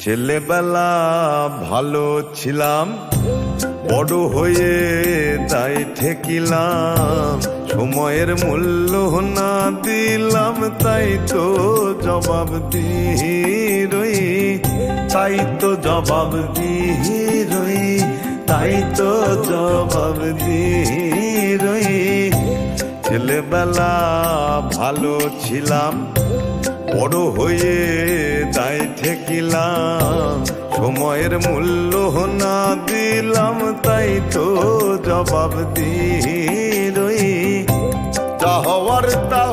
ছেলেবেলা ভালো ছিলাম, বড় হয়ে তাই ঠেকিলাম। সময়ের মূল্য না দিলাম, তাই তো জবাব দিই রই, তাই তো জবাব দিই রই, তাই তো জবাব দিই রই। ছেলেবেলা ভালো ছিলাম, বড় হয়ে তাই ঠেকিলাম। সময়ের মূল্য না দিলাম, তাই তো জবাব দিই রই। যা হওয়ার তা